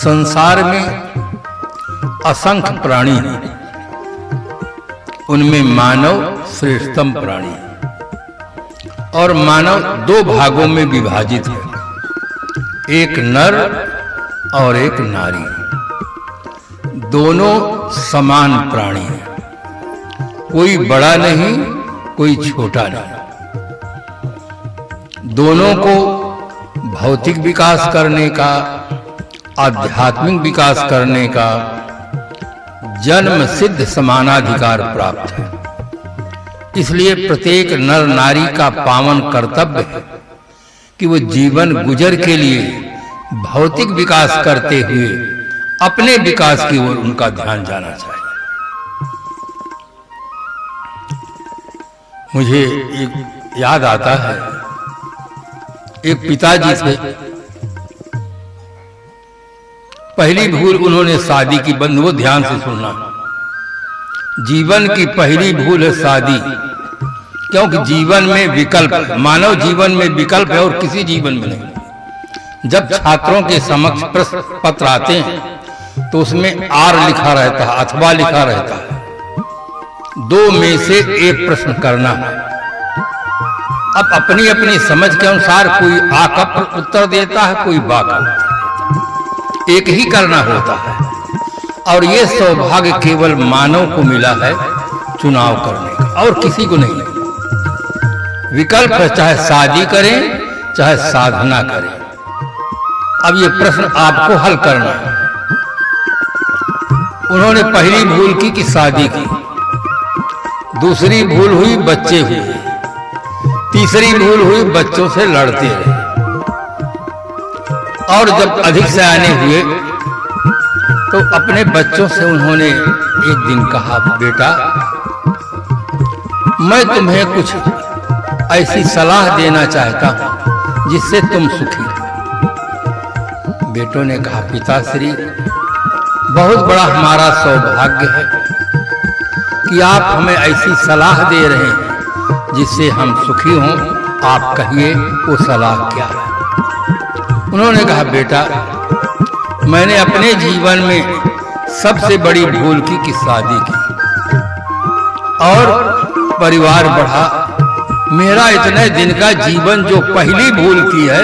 संसार में असंख्य प्राणी हैं, उनमें मानव श्रेष्ठतम प्राणी है और मानव दो भागों में विभाजित है, एक नर और एक नारी। दोनों समान प्राणी हैं, कोई बड़ा नहीं कोई छोटा नहीं। दोनों को भौतिक विकास करने का, आध्यात्मिक विकास करने का जन्म सिद्ध समानाधिकार प्राप्त है। इसलिए प्रत्येक नर नारी का पावन कर्तव्य है कि वो जीवन गुजर के लिए भौतिक विकास करते हुए अपने विकास की ओर उनका ध्यान जाना चाहिए। मुझे एक याद आता है, एक पिताजी थे, पहली भूल उन्होंने शादी की। बंधुओं ध्यान से सुनना, जीवन की पहली भूल है शादी, क्योंकि जीवन में विकल्प, मानव जीवन में विकल्प है और किसी जीवन में नहीं। जब छात्रों के समक्ष प्रश्न पत्र आते हैं तो उसमें आर लिखा रहता है अथवा लिखा रहता है। दो में से एक प्रश्न करना है। अब अपनी अपनी समझ के अनुसार कोई आ का उत्तर देता है, कोई बा का उत्तर, एक ही करना होता है। और ये सौभाग्य केवल मानव को मिला है चुनाव करने का, और किसी को नहीं। विकल्प है, चाहे शादी करें चाहे साधना करें। अब ये प्रश्न आपको हल करना है। उन्होंने पहली भूल की कि शादी की, दूसरी भूल हुई बच्चे हुए, तीसरी भूल हुई बच्चों से लड़ते रहे। और जब अधिक सयाने हुए तो अपने बच्चों से उन्होंने एक दिन कहा, बेटा मैं तुम्हें कुछ ऐसी सलाह देना चाहता हूं जिससे तुम सुखी हो। बेटों ने कहा, पिताश्री बहुत बड़ा हमारा सौभाग्य है कि आप हमें ऐसी सलाह दे रहे हैं जिससे हम सुखी हों। आप कहिए वो सलाह क्या है। उन्होंने कहा, बेटा मैंने अपने जीवन में सबसे बड़ी भूल की कि शादी की और परिवार बढ़ा। मेरा इतने दिन का जीवन जो पहली भूल की है,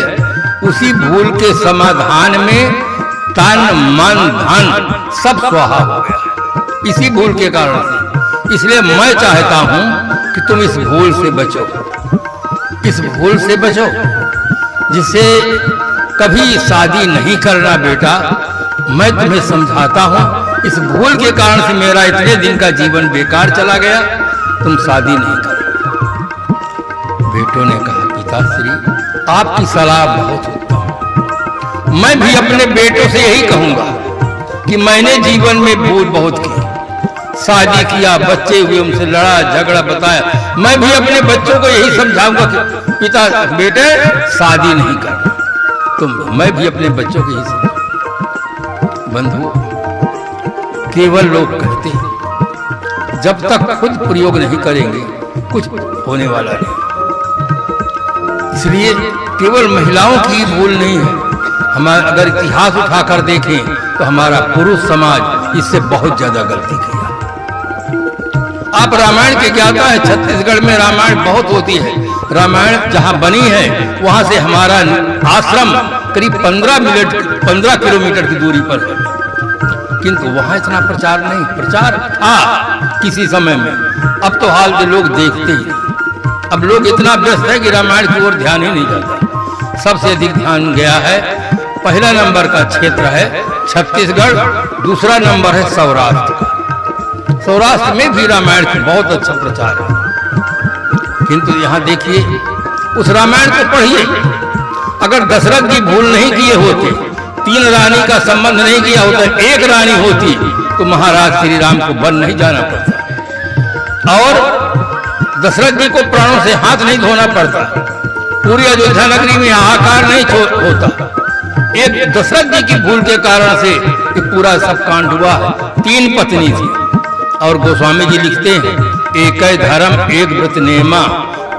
उसी भूल के समाधान में तन मन धन सब स्वाहा हो गया इसी भूल के कारण से। इसलिए मैं चाहता हूं कि तुम इस भूल से बचो, इस भूल से बचो जिससे कभी शादी नहीं करना। बेटा मैं तुम्हें समझाता हूं, इस भूल के कारण से मेरा इतने दिन का जीवन बेकार चला गया, तुम शादी नहीं करो। बेटों ने कहा, पिताश्री आपकी सलाह बहुत उत्तम। मैं भी अपने बेटों से यही कहूंगा कि मैंने जीवन में भूल बहुत की, शादी किया, बच्चे हुए, उनसे लड़ा झगड़ा बताया। मैं भी अपने बच्चों को यही समझाऊंगा कि पिता बेटे शादी नहीं करना। मैं भी अपने बच्चों को यही समझाऊंगा। बंधुओं, केवल लोग कहते हैं, जब तक खुद प्रयोग नहीं करेंगे कुछ होने वाला नहीं। इसलिए केवल महिलाओं की भूल नहीं है। हमारा अगर इतिहास उठाकर देखें तो हमारा पुरुष समाज इससे बहुत ज्यादा गलती किया। आप रामायण के ज्ञाता है, छत्तीसगढ़ में रामायण बहुत होती है। रामायण जहां बनी है वहां से हमारा आश्रम करीब 15 किलोमीटर की दूरी पर है, किंतु वहां इतना प्रचार नहीं। प्रचार था किसी समय में, अब तो हाल के लोग देखते ही। अब लोग इतना व्यस्त है कि रामायण की ओर ध्यान ही नहीं जाता। सबसे अधिक ध्यान गया है, पहला नंबर का क्षेत्र है छत्तीसगढ़, दूसरा नंबर है सौराष्ट्र। सौराष्ट्र में भी रामायण का बहुत अच्छा प्रचार है, किंतु यहाँ देखिए उस रामायण को पढ़िए। अगर दशरथ जी भूल नहीं किए होते, 3 रानी का संबंध नहीं किया होता, 1 रानी होती तो महाराज श्री राम को वन नहीं जाना पड़ता और दशरथ जी को प्राणों से हाथ नहीं धोना पड़ता, पूरी अयोध्या नगरी में हाहाकार नहीं होता। एक दशरथ जी की भूल के कारण से ये पूरा सब कांड हुआ। 3 पत्नी थी और गोस्वामी जी लिखते हैं, एक धर्म एक व्रत नेमा,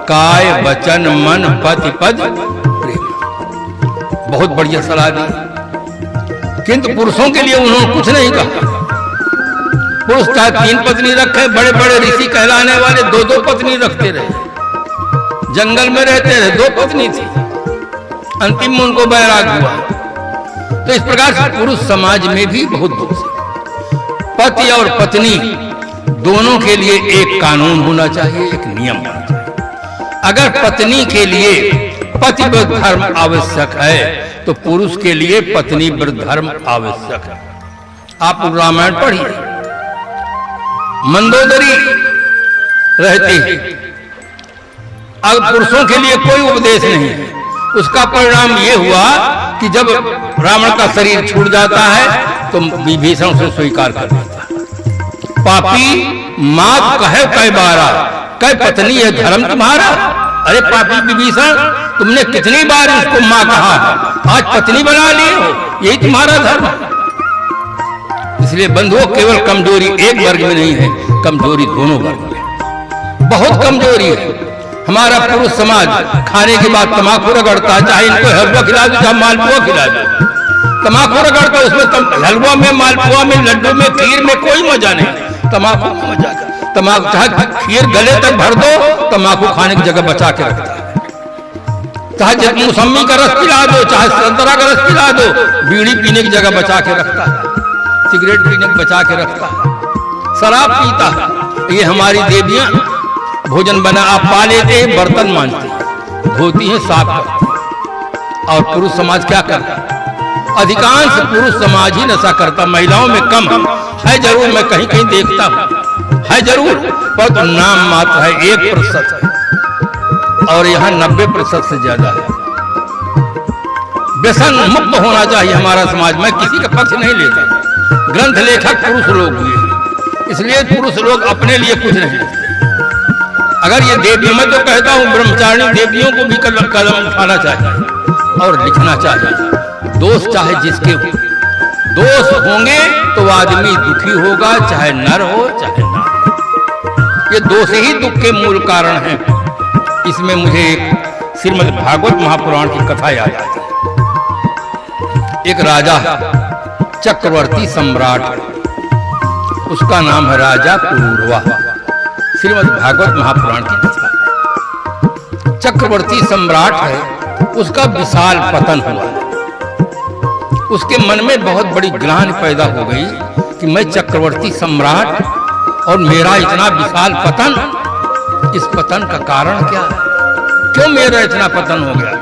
काय वचन मन पति पद प्रेम। बहुत बढ़िया सलाह दी। किंतु पुरुषों के लिए उन्होंने कुछ नहीं कहा। पुरुष चाहे 3 पत्नी रखे, बड़े बड़े ऋषि कहलाने वाले 2-2 पत्नी रखते रहे, जंगल में रहते रहे, 2 पत्नी थी, अंतिम में उनको बैराग हुआ। तो इस प्रकार से पुरुष समाज में भी बहुत दोष है। पति और पत्नी दोनों के लिए एक कानून होना चाहिए, एक नियम होना चाहिए। अगर पत्नी के लिए पतिव्रत धर्म आवश्यक है तो पुरुष के लिए पत्नी व्रत धर्म आवश्यक है। आप रामायण पढ़िए, मंदोदरी रहती है, अब पुरुषों के लिए कोई उपदेश नहीं है। उसका परिणाम यह हुआ कि जब रावण का शरीर छूट जाता है तो विभीषण से स्वीकार कर लेता है। पापी माँ कहे कई बारा, कई पत्नी है धर्म तुम्हारा। अरे पापी विभीषण, तुमने कितनी बार इसको माँ कहा है, आज पत्नी बना लिए हो, यही तुम्हारा धर्म है। इसलिए बंधुओं, केवल कमजोरी एक वर्ग में नहीं है, कमजोरी दोनों वर्ग में, बहुत कमजोरी है। हमारा पुरुष समाज खाने के बाद तम्बाकू रगड़ता है, चाहे इनको हलवा खिला दो चाहे मालपुआ खिला दो, तम्बाकू रगड़ता है। उसमें हलवा में, मालपुआ में, लड्डू में, खीर में कोई मजा नहीं, तम्बाकू में मजा है। तम्बाकू चाहे खीर गले तक भर दो, तम्बाकू खाने की जगह बचा के रखता है। चाहे मौसमी का रस पिला दो, चाहे संतरा का रस पिला दो, बीड़ी पीने की जगह बचा के रखता है, सिगरेट पीने की बचा के रखता है, शराब पीता है। ये हमारी देवियां भोजन बना आप पा लेते हैं, बर्तन मांजते, धोती हैं, साफ करती हैं। और पुरुष समाज क्या करता है? अधिकांश पुरुष समाज ही नशा करता, महिलाओं में कम है जरूर, मैं कहीं कहीं देखता हूं, है जरूर, पर तो नाम मात्र है, 1% है, और यहाँ 90% से ज्यादा है। व्यसन मुक्त होना चाहिए हमारा समाज। मैं किसी का पक्ष नहीं लेता, ग्रंथ लेखक पुरुष लोग हुए, इसलिए पुरुष लोग अपने लिए कुछ नहीं लिखते। अगर ये देवी, मैं तो कहता हूं ब्रह्मचारिणी देवियों को भी कदम उठाना चाहिए और लिखना चाहिए। दोष चाहे जिसके हो, दोष होंगे तो आदमी दुखी होगा, चाहे नर हो चाहे नारी हो। ये दोष ही दुख के मूल कारण हैं। इसमें मुझे एक श्रीमद् भागवत महापुराण की कथा याद आती है। एक राजा चक्रवर्ती सम्राट, उसका नाम है राजा पुरूरवा। श्रीमद् भागवत महापुराण की कथा। चक्रवर्ती सम्राट है, उसका विशाल पतन हुआ है। उसके मन में बहुत बड़ी ग्लानि पैदा हो गई कि मैं चक्रवर्ती सम्राट और मेरा इतना विशाल पतन, इस पतन का कारण क्या है? क्यों मेरा इतना पतन हो गया?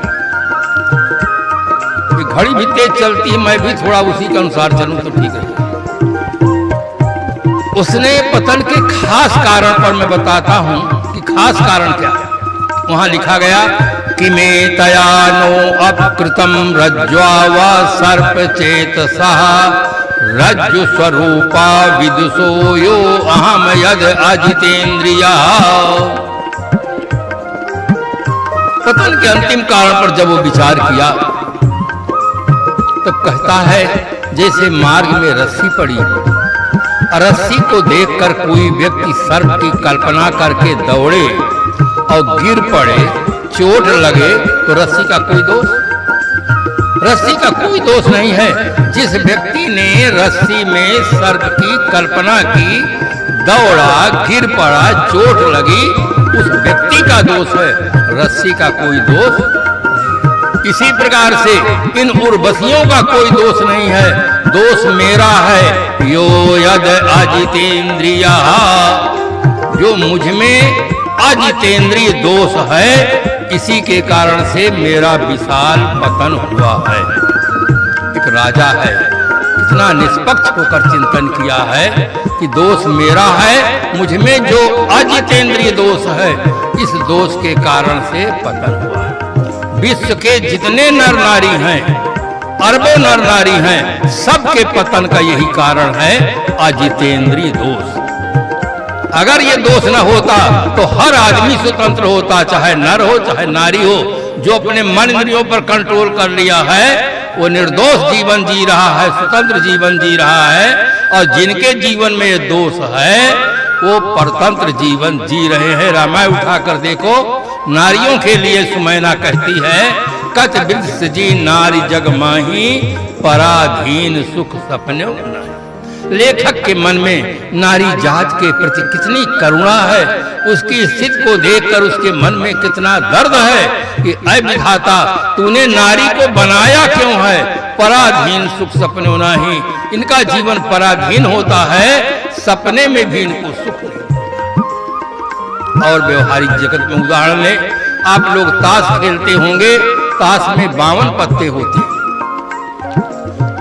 ये घड़ी भी तेज चलती है, मैं भी थोड़ा उसी के अनुसार चलूं तो ठीक है। उसने पतन के खास कारण पर मैं बताता हूं कि खास कारण क्या है। वहां लिखा गया कि में तया नो अपकृतम रज्ज्वा व सर्प चेतसा रज्जु स्वरूपा विदुषो यो अहम यद अजितेन्द्रिया। पतन के अंतिम कारण पर जब वो विचार किया तब कहता है जैसे मार्ग में रस्सी पड़ी, रस्सी को देखकर कोई व्यक्ति सर्प की कल्पना करके दौड़े और गिर पड़े, चोट लगे, तो रस्सी का कोई दोष? रस्सी का कोई दोष नहीं है। जिस व्यक्ति ने रस्सी में सर्प की कल्पना की, दौड़ा, गिर पड़ा, चोट लगी, उस व्यक्ति का दोष है, रस्सी का कोई दोष नहीं। इसी प्रकार से इन उर्वशियों का कोई दोष नहीं है, दोष मेरा है। यो यद अजितेन्द्रिया, जो मुझ में अजितेंद्रिय दोष है, इसी के कारण से मेरा विशाल पतन हुआ है। एक राजा है, इतना निष्पक्ष होकर चिंतन किया है कि दोष मेरा है, मुझ में जो अजितेंद्रिय दोष है, इस दोष के कारण से पतन हुआ है। विश्व के जितने नर नारी हैं, अरबों नर नारी हैं, सबके पतन का यही कारण है, अजितेंद्रिय दोष। अगर ये दोष न होता तो हर आदमी स्वतंत्र होता, चाहे नर हो चाहे नारी हो। जो अपने मन इंद्रियों पर कंट्रोल कर लिया है वो निर्दोष जीवन जी रहा है, स्वतंत्र जीवन जी रहा है। और जिनके जीवन में ये दोष है वो परतंत्र जीवन जी रहे हैं। रामायण उठाकर देखो, नारियों के लिए सुमैना कहती है कच बिरस जी नारी जग माही, पराधीन सुख सपने नहीं। लेखक के मन में नारी जात के प्रति कितनी करुणा है, उसकी स्थिति को देखकर उसके मन में कितना दर्द है कि ऐ विधाता, तूने नारी को बनाया क्यों है? पराधीन सुख सपने नहीं, इनका जीवन पराधीन होता है, सपने में भी इनको सुख नहीं। और व्यवहारिक जगत में उदाहरण लें, आप लोग ताश खेलते होंगे, ताश में 52 पत्ते होते हैं।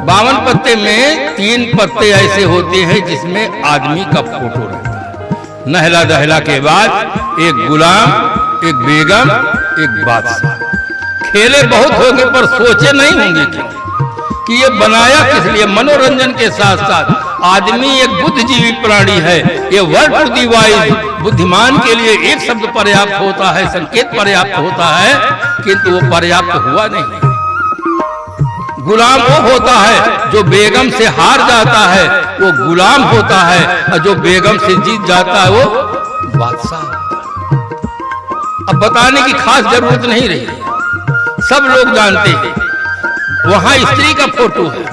52 पत्ते में 3 पत्ते ऐसे होते हैं जिसमें आदमी का फोटो रहता है। नहला दहला के बाद एक गुलाम, एक बेगम, एक बादशाह। खेले बहुत होंगे पर सोचे नहीं होंगे कि ये बनाया किस लिए। मनोरंजन के साथ साथ आदमी एक बुद्धिजीवी प्राणी है। ये वर्ड टू दी वाइज, बुद्धिमान के लिए एक शब्द पर्याप्त होता है, संकेत पर्याप्त होता है, किंतु वो पर्याप्त हुआ नहीं। गुलाम वो होता है जो बेगम से हार जाता है, वो गुलाम होता है, और जो बेगम से जीत जाता है वो बादशाह होता है। अब बताने की खास जरूरत नहीं रही, सब लोग जानते हैं। वहां स्त्री का फोटो है,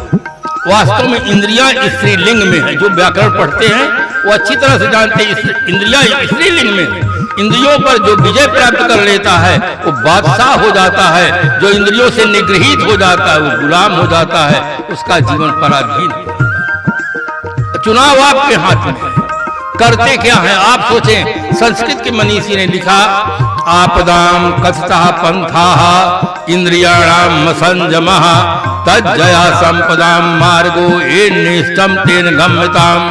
वास्तव में इंद्रियां स्त्रीलिंग में है। जो व्याकरण पढ़ते हैं वो अच्छी तरह से जानते हैं इंद्रियां स्त्रीलिंग में है। इंद्रियों पर जो विजय प्राप्त कर लेता है वो बादशाह हो जाता है, जो इंद्रियों से निगृहित हो जाता है वो गुलाम हो जाता है, उसका जीवन पराधीन है। चुनाव आपके हाथ में है, करते क्या है आप सोचें। संस्कृत के मनीषी ने लिखा, आपदाम कथितः पंथाः इंद्रियाणाम संयमः तज्जया संपदाम मार्गो येनैष्टं तेन गम्यताम।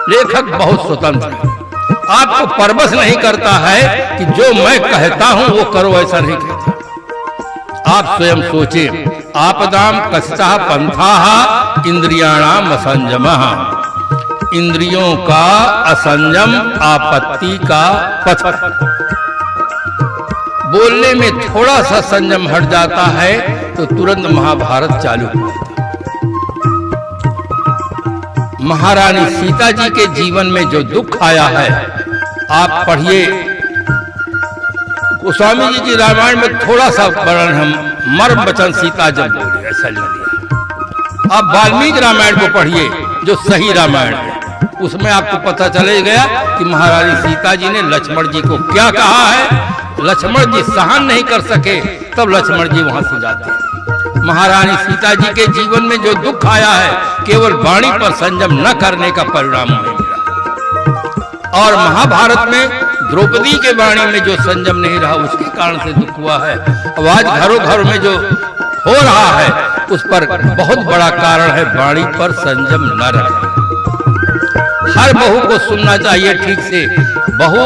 लेखक बहुत स्वतंत्र है, आपको परवश नहीं करता है कि जो मैं कहता हूं वो करो, ऐसा नहीं कहता। आप स्वयं सोचें, आपदाम कथितः पंथाः इंद्रियाणाम असंयमः। इंद्रियों का असंयम आपत्ति का पथ। बोलने में थोड़ा सा संयम हट जाता है तो तुरंत महाभारत चालू हो जाता है। महारानी सीता जी के जीवन में जो दुख आया है, आप पढ़िए। गोस्वामी जी की रामायण में थोड़ा सा वर्णन हम मर्म वचन सीता जब बोले, ऐसा लिख दिया। आप वाल्मीकि रामायण को पढ़िए जो सही रामायण है, उसमें आपको पता चले गया कि महारानी सीता जी ने लक्ष्मण जी को क्या कहा है। लक्ष्मण जी सहन नहीं कर सके, तब लक्ष्मण जी वहां से जाते हैं। महारानी सीता जी के जीवन में जो दुख आया है, केवल वाणी पर संयम न करने का परिणाम नहीं मिला। और महाभारत में द्रौपदी के वाणी में जो संयम नहीं रहा, उसके कारण से दुख हुआ है। अब आज घरों घर में जो हो रहा है, उस पर बहुत बड़ा कारण है वाणी पर संयम न रखना। हर बहू को सुनना चाहिए ठीक से। बहू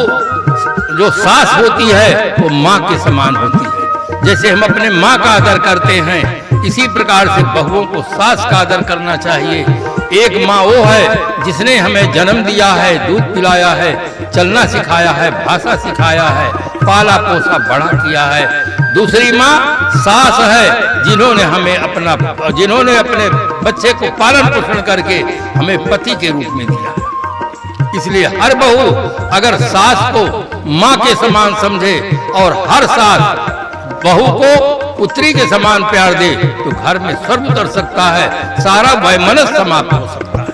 जो सास होती है वो माँ के समान होती है। जैसे हम अपने माँ का आदर करते हैं, इसी प्रकार से बहुओं को सास का आदर करना चाहिए। एक माँ वो है जिसने हमें जन्म दिया है, दूध पिलाया है, चलना सिखाया है, भाषा सिखाया है, पाला पोसा बड़ा किया है। दूसरी माँ सास है जिन्होंने अपने बच्चे को पालन पोषण करके हमें पति के रूप में दिया। इसलिए हर बहू अगर सास को माँ के समान समझे और हर सास बहू को पुत्री के समान प्यार दे, तो घर में स्वर्ग उतर सकता है, सारा वैमनस्य समाप्त हो सकता है।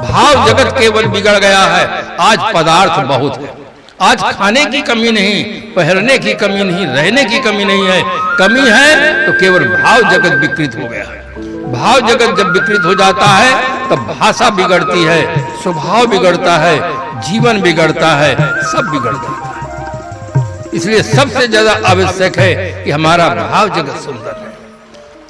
भाव जगत केवल बिगड़ गया है। आज पदार्थ बहुत है, आज खाने की कमी नहीं, पहनने की कमी नहीं, रहने की कमी नहीं है। कमी है तो केवल भाव जगत विकृत हो गया है। भाव जगत जब विकृत हो जाता है तब भाषा बिगड़ती है, स्वभाव बिगड़ता है, जीवन बिगड़ता है, सब बिगड़ जाता है। इसलिए सबसे ज्यादा आवश्यक है कि हमारा भाव जगत सुंदर है।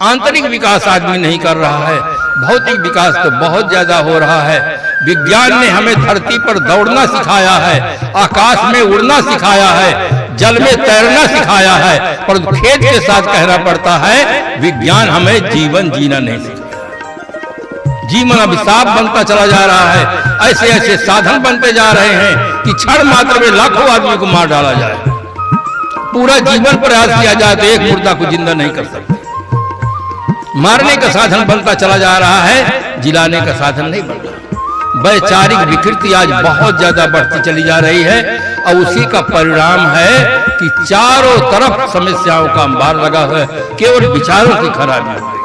आंतरिक विकास आदमी नहीं कर रहा है, भौतिक विकास तो बहुत ज्यादा हो रहा है। विज्ञान ने हमें धरती पर दौड़ना सिखाया है, आकाश में उड़ना सिखाया है, जल में तैरना सिखाया है, परंतु खेत के साथ कहना पड़ता है विज्ञान हमें जीवन जीना नहीं सिखाया। जीवन अभिशाप बनता चला जा रहा है। ऐसे ऐसे साधन बनते जा रहे हैं कि क्षण मात्र में लाखों आदमी को मार डाला जाए। पूरा जीवन प्रयास किया जाए तो एक मुर्दा को जिंदा नहीं कर सकते। मारने का साधन बनता चला जा रहा है, जिलाने का साधन नहीं बन रहा। वैचारिक विकृति आज बहुत ज्यादा बढ़ती चली जा रही है। और उसी का परिणाम है कि चारों तरफ समस्याओं का अंबार लगा है, केवल विचारों की खराबी हो गई।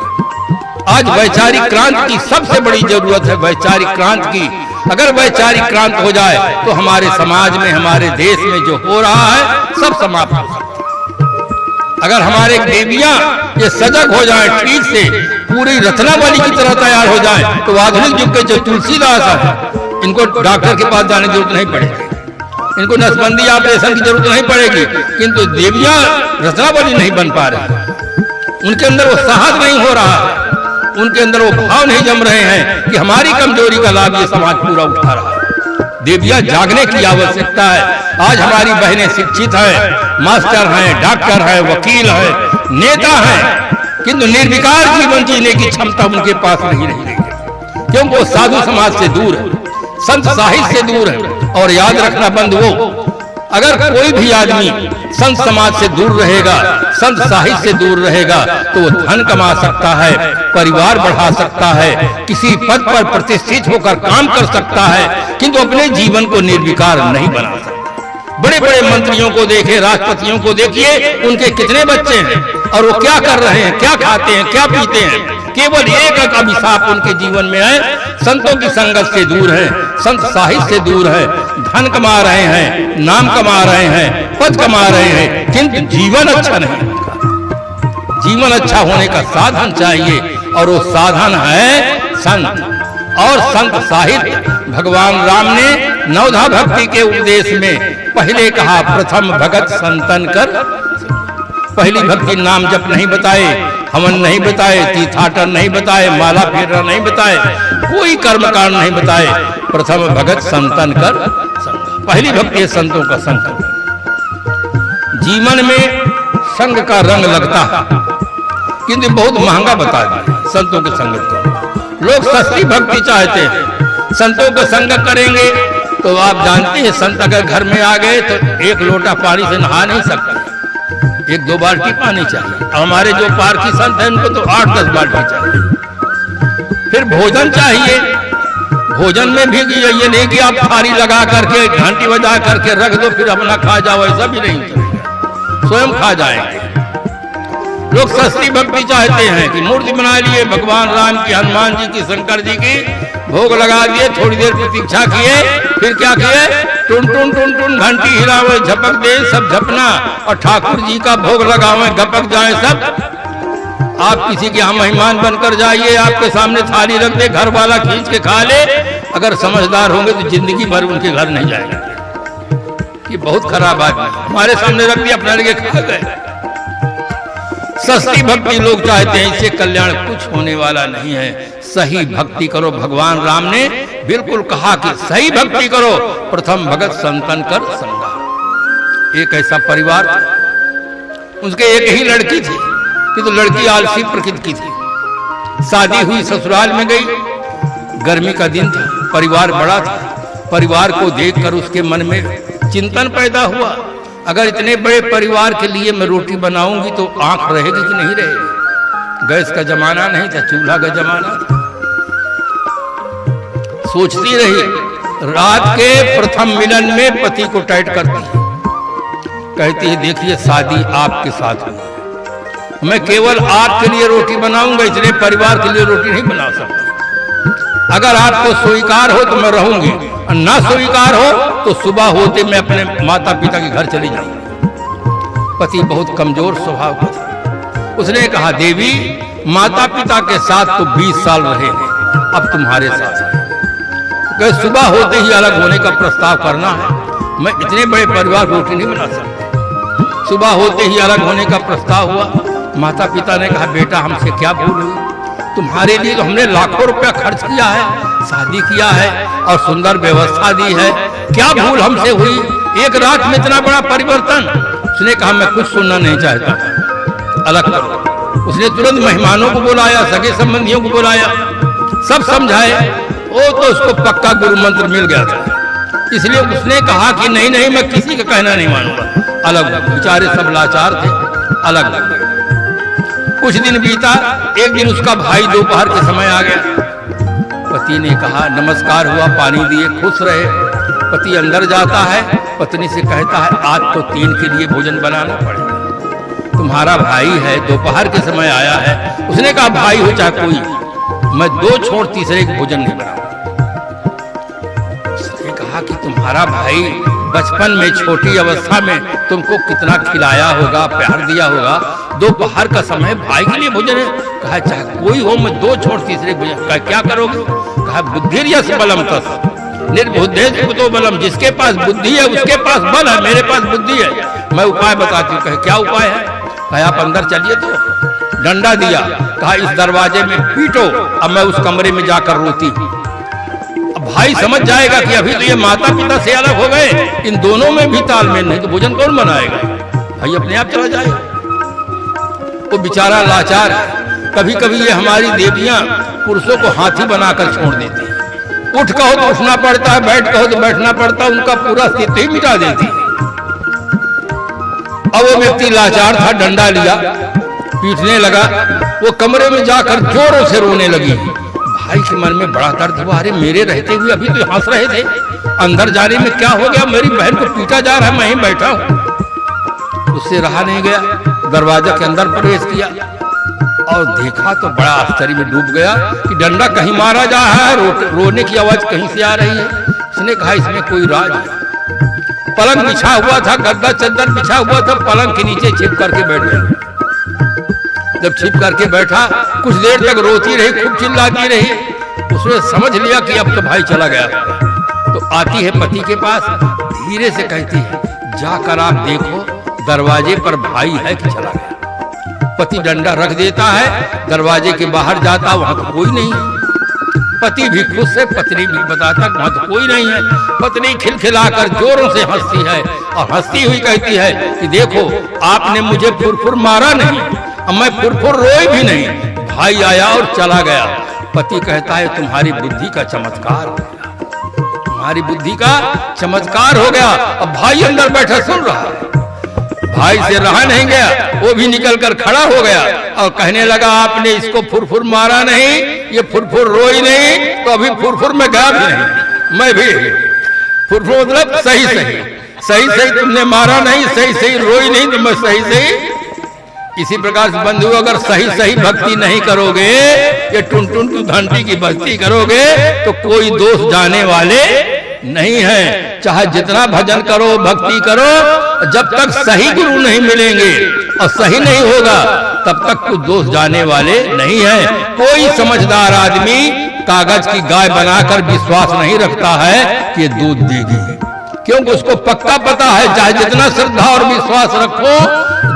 आज वैचारिक क्रांति की सबसे बड़ी जरूरत है, वैचारिक क्रांति की। अगर वैचारिक क्रांति हो जाए तो हमारे समाज में, हमारे देश में जो हो रहा है सब समाप्त हो सकता है। अगर हमारे देवियां ये सजग हो जाए, ठीक से पूरी रत्नावली की तरह तैयार हो जाए, तो आधुनिक युग के जो तुलसीदास है, इनको डॉक्टर के पास जाने की जरूरत नहीं पड़ेगी, इनको नसबंदी ऑपरेशन की जरूरत नहीं पड़ेगी। किंतु देवियां रत्नावली नहीं बन पा रही, उनके अंदर वो साहस नहीं हो रहा है, उनके अंदर वो भाव नहीं जम रहे हैं कि हमारी कमजोरी का लाभ ये समाज पूरा उठा रहा है। देवियां जागने की आवश्यकता है। आज हमारी बहनें शिक्षित हैं, मास्टर हैं, डॉक्टर हैं, वकील हैं, नेता हैं, किंतु निर्विकार जीवन जीने की क्षमता उनके पास नहीं रही है, क्योंकि वो साधु समाज से दूर है, संत साहित्य से दूर है। और याद रखना बंधुओं, अगर कोई भी आदमी संत समाज से दूर रहेगा, संत साहित्य से दूर रहेगा, तो वो धन कमा सकता है, परिवार बढ़ा सकता है, किसी पद पर प्रतिष्ठित होकर काम कर सकता है, किंतु अपने जीवन को निर्विकार नहीं बना सकता। बड़े बड़े मंत्रियों को देखे, राष्ट्रपतियों को देखिए, उनके कितने बच्चे हैं और वो क्या कर रहे हैं, क्या खाते हैं, क्या पीते हैं। केवल एक अभिशाप उनके जीवन में है, संतों की संगत से दूर है, संत साहित्य से दूर है, धन कमा रहे हैं, नाम कमा रहे हैं, पद कमा रहे हैं, किंतु जीवन अच्छा नहीं होगा। जीवन अच्छा होने का साधन चाहिए, और वो साधन है संत और संत साहित्य। भगवान राम ने नवधा भक्ति के उपदेश में पहले कहा, प्रथम भगत संतन कर। पहली भक्ति नाम जप नहीं बताए, हवन नहीं बताए, तीर्थाटन नहीं बताए, माला फेरना नहीं बताए, कोई कर्मकांड नहीं बताए। प्रथम भगत संतन कर। पहली भक्ति है संतों का संग। जीवन में संग का रंग लगता है, किंतु बहुत महंगा बता दिया संतों के संगत को। लोग सस्ती भक्ति चाहते हैं, संतों का संग करेंगे तो आप जानते हैं, संत अगर घर में आ गए तो एक लोटा पानी से नहा नहीं सकते, 1-2 बाल्टी पानी चाहिए। हमारे जो पारखी संत हैं उनको तो 8-10 बाल्टी चाहिए। फिर भोजन चाहिए, भोजन में भी ये नहीं कि आप थाली लगा करके घंटी बजा करके रख दो फिर अपना खा जाओ, ऐसा भी नहीं चलेगा, स्वयं खा जाएंगे। लोग सस्ती भक्ति चाहते हैं कि मूर्ति बना लिए भगवान राम की, हनुमान जी की, शंकर जी की, भोग लगा दिए, थोड़ी देर प्रतीक्षा किए, फिर क्या किए, टुन टुन टुन टुन घंटी हिलावे, झपक दे सब झपना, और ठाकुर जी का भोग लगावे, गपक जाए सब। आप किसी के यहाँ मेहमान बनकर जाइए, आपके सामने थाली रख दे, घर वाला खींच के खा ले, अगर समझदार होंगे तो जिंदगी भर उनके घर नहीं जाएंगे। ये बहुत खराब आदमी, हमारे सामने रख दिया, अपना लेके खा गए। सस्ती भक्ति लोग चाहते हैं, इससे कल्याण कुछ होने वाला नहीं है। सही भक्ति करो, भगवान राम ने बिल्कुल कहा कि सही भक्ति करो। प्रथम भगत संतन कर संगा। एक ऐसा परिवार, उसके एक ही लड़की थी, किंतु तो लड़की आलसी प्रकृति की थी। शादी हुई, ससुराल में गई, गर्मी का दिन था, परिवार बड़ा था। परिवार को देखकर उसके मन में चिंतन पैदा हुआ, अगर इतने बड़े परिवार के लिए मैं रोटी बनाऊंगी तो आंख रहेगी कि नहीं रहेगी। गैस का जमाना नहीं था, चूल्हा का जमाना था। सोचती रही, रात के प्रथम मिलन में पति को टाइट करती है, कहती है देखिए शादी आपके साथ हुई, मैं केवल आपके लिए रोटी बनाऊंगा, इतने परिवार के लिए रोटी नहीं बना सकता। अगर आपको स्वीकार हो तो मैं रहूंगी, और ना स्वीकार हो तो सुबह होते मैं अपने माता पिता के घर चली जाऊंगी। पति बहुत कमजोर स्वभाव का था। उसने कहा देवी, माता पिता के साथ तो 20 साल रहे हैं, अब तुम्हारे साथ है। कहे सुबह होते ही अलग होने का प्रस्ताव करना है, मैं इतने बड़े परिवार रोटी नहीं बना सकता। सुबह होते ही अलग होने का प्रस्ताव हुआ। माता पिता ने कहा बेटा हमसे क्या भूल हुई, तुम्हारे लिए तो हमने लाखों रुपया खर्च किया है, शादी किया है और सुंदर व्यवस्था दी है, क्या भूल हमसे हुई, एक रात में इतना बड़ा परिवर्तन। उसने कहा मैं कुछ सुनना नहीं चाहता, अलग करो। उसने तुरंत मेहमानों को बुलाया, सगे संबंधियों को बुलाया, सब समझाए। वो तो उसको पक्का गुरु मंत्र मिल गया था, इसलिए उसने कहा कि नहीं नहीं मैं किसी का कहना नहीं मानूंगा, अलग। बेचारे सब लाचार थे, अलग। कुछ दिन बीता, एक दिन उसका भाई दोपहर के समय आ गया। पति ने कहा नमस्कार हुआ, पानी दिए, खुश रहे। पति अंदर जाता है, पत्नी से कहता है आज तो 3 के लिए भोजन बनाना पड़ेगा, तुम्हारा भाई है, दोपहर के समय आया है। उसने कहा भाई हो चाहे कोई, मैं 2 छोड़ तीसरे का भोजन नहीं बनाऊंगा। उसने कहा कि तुम्हारा भाई बचपन में छोटी अवस्था में तुमको कितना खिलाया होगा, प्यार दिया होगा, दोपहर का समय भाई के लिए भोजन है। कहा चाहे कोई हो, मैं 2 छोड़ तीसरे भोजन। कहा क्या करोगे? कहा बुद्धिर्यस बलम तस् निर्बुद्धेषु कुतो बलम, जिसके पास बुद्धि है उसके पास बल है, मेरे पास बुद्धि है, मैं उपाय बताती हूँ। कहे क्या उपाय है? कहा आप अंदर चलिए। तो डंडा दिया, कहा इस दरवाजे में पीटो, अब मैं उस कमरे में जाकर रोती हूँ। अब भाई समझ जाएगा कि अभी तो ये माता पिता से अलग हो गए, इन दोनों में भी तालमेल नहीं, तो भोजन कौन बनाएगा? भाई अपने आप चला जाएगा। वो बेचारा लाचार है। कभी कभी ये हमारी देवियां पुरुषों को हाथी बनाकर छोड़ देती हैं। उठ कहो तो उठना पड़ता है, बैठ कहो तो बैठना पड़ता है, उनका पूरा अस्तित्व ही मिटा देती। अब वो व्यक्ति लाचार था, डंडा लिया, पीटने लगा। वो कमरे में जाकर जोरों से रोने लगी। भाई के मन में बड़ा दर्द हुआ, अरे मेरे रहते हुए अभी तो हंस रहे थे, अंदर जाने में क्या हो गया? मेरी बहन को पीटा जा रहा है, मैं ही बैठा हूं। उससे रहा नहीं गया, दरवाजा के अंदर प्रवेश किया और देखा तो बड़ा आश्चर्य में डूब गया कि डंडा कहीं मारा जा रहा है, रोने की आवाज कहीं से आ रही है। उसने कहा इसमें कोई राज है। पलंग बिछा हुआ था, गद्दा चद्दर बिछा हुआ था, पलंग के नीचे छिप करके बैठ गया। जब छिप करके बैठा, कुछ देर तक रोती रही, खूब चिल्लाती रही। उसने समझ लिया कि अब तो भाई चला गया। तो आती है पति के पास, धीरे से कहती है जाकर आप देखो दरवाजे पर भाई है कि चला गया। पति डंडा रख देता है, दरवाजे के बाहर जाता, वहां तो कोई नहीं है। पति भी खुश है, पत्नी भी बताता वहां तो कोई नहीं है। पत्नी खिलखिलाकर जोरों से हंसती है और हंसती हुई कहती है कि देखो आपने मुझे फुरफुर मारा नहीं, अब मैं फुरफुर रोई भी नहीं, भाई आया और चला गया। पति कहता है तुम्हारी बुद्धि का चमत्कार हो गया, तुम्हारी बुद्धि का चमत्कार हो गया। अब भाई अंदर बैठा सुन रहा है, भाई से रहा नहीं गया, वो भी निकलकर खड़ा हो गया और कहने लगा आपने इसको फुरफुर मारा नहीं, ये फुरफुर रोई नहीं, तो अभी फुरफुर में गया भी नहीं, मैं भी फुरफुर मतलब सही सही सही सही तुमने मारा नहीं, सही सही रोई नहीं, तो मैं सही सही। इसी प्रकार से बंधु अगर सही सही भक्ति नहीं करोगे, ये टुन टुन की घंटी की भक्ति करोगे तो कोई दोष जाने वाले नहीं है। चाहे जितना भजन करो, भक्ति करो, जब तक सही गुरु नहीं मिलेंगे और सही नहीं होगा तब तक कुछ दोष जाने वाले नहीं है। कोई समझदार आदमी कागज की गाय बनाकर विश्वास नहीं रखता है कि ये दूध देगी, क्योंकि उसको पक्का पता है चाहे जितना श्रद्धा और विश्वास रखो,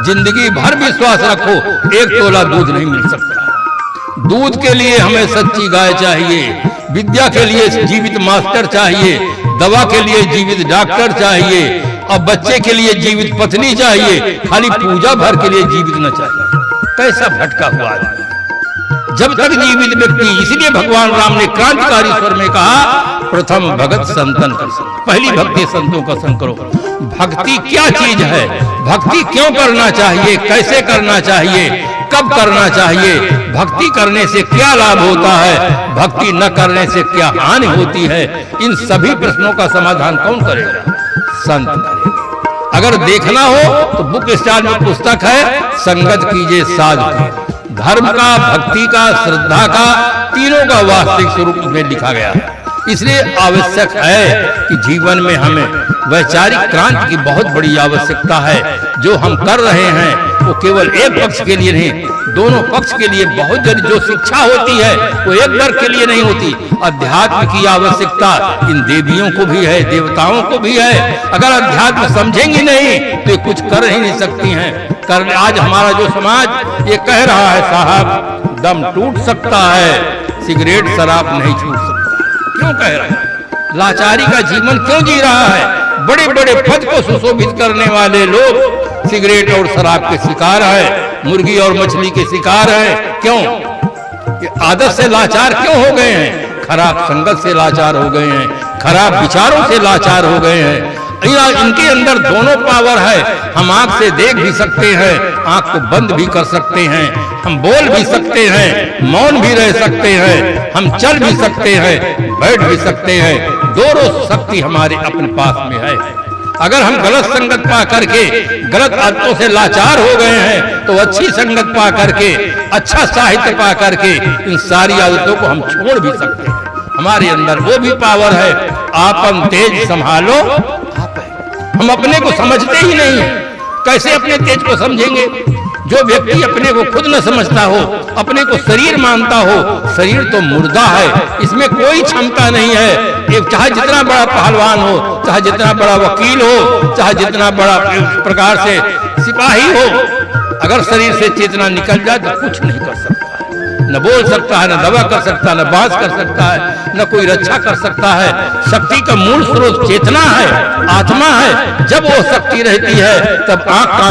जिंदगी भर विश्वास रखो, 1 तोला दूध नहीं मिल सकता। दूध के लिए हमें सच्ची गाय चाहिए, विद्या के लिए जीवित मास्टर चाहिए, दवा के लिए जीवित डॉक्टर चाहिए और बच्चे के लिए जीवित पत्नी चाहिए, खाली पूजा भर के लिए जीवित न चाहिए। कैसा भटका हुआ आदमी जब तक जीवित व्यक्ति। इसलिए भगवान राम ने क्रांतिकारी स्वर में कहा प्रथम भगत संतन कर संग, पहली भक्ति संतों का संग करो। भक्ति क्या चीज है, भक्ति क्यों करना चाहिए, कैसे करना चाहिए, कब करना चाहिए, भक्ति करने से क्या लाभ होता है, भक्ति न करने से क्या हानि होती है, इन सभी प्रश्नों का समाधान कौन करेगा? संत करेगा। अगर देखना हो तो बुक स्टॉल में पुस्तक है संगत कीजिए साधु की। धर्म का, भक्ति का, श्रद्धा का, तीनों का वास्तविक स्वरूप में लिखा गया है। इसलिए आवश्यक है कि जीवन में हमें वैचारिक क्रांति की बहुत बड़ी आवश्यकता है। जो हम कर रहे हैं वो केवल एक पक्ष के लिए नहीं, दोनों पक्ष के लिए बहुत जरूरी। जो शिक्षा होती है वो एक वर्ग के लिए नहीं होती, अध्यात्म की आवश्यकता इन देवियों को भी है, देवताओं को भी है। अगर अध्यात्म समझेंगी नहीं तो ये कुछ कर ही नहीं सकती हैं। आज हमारा जो समाज ये कह रहा है साहब दम टूट सकता है, सिगरेट शराब नहीं छूट सकता। क्यों कह रहे हैं? लाचारी का जीवन क्यों जी रहा है? बड़े बड़े पद को सुशोभित करने वाले लोग सिगरेट और शराब के शिकार है, मुर्गी और मछली के शिकार है। क्यों? ये आदत से लाचार क्यों हो गए हैं? खराब संगत से लाचार हो गए हैं, खराब विचारों से लाचार हो गए हैं। इनके अंदर दोनों पावर है। हम आंख से देख भी सकते हैं, आंख को बंद भी कर सकते हैं, हम बोल भी सकते हैं, मौन भी रह सकते हैं, हम चल भी सकते हैं, बैठ भी सकते हैं। दोनों शक्ति हमारे अपने पास में है। अगर हम गलत संगत पा करके गलत आदतों से लाचार हो गए हैं तो अच्छी संगत पा करके, अच्छा साहित्य पा करके इन सारी आदतों को हम छोड़ भी सकते हैं। हमारे अंदर वो भी पावर है, आपन तेज संभालो। हम अपने को समझते ही नहीं, कैसे अपने तेज को समझेंगे? जो व्यक्ति अपने को खुद न समझता हो, अपने को शरीर मानता हो, शरीर तो मुर्दा है, इसमें कोई क्षमता नहीं है। एक चाहे जितना बड़ा पहलवान हो, चाहे जितना बड़ा वकील हो, चाहे जितना बड़ा प्रकार से सिपाही हो, अगर शरीर से चेतना निकल जाए तो कुछ नहीं कर सकता है। न बोल सकता है, न दवा कर सकता है, न बात कर सकता है, न कोई रक्षा कर सकता है। शक्ति का मूल स्रोत चेतना है, आत्मा है। जब वो शक्ति रहती है तब आंख काम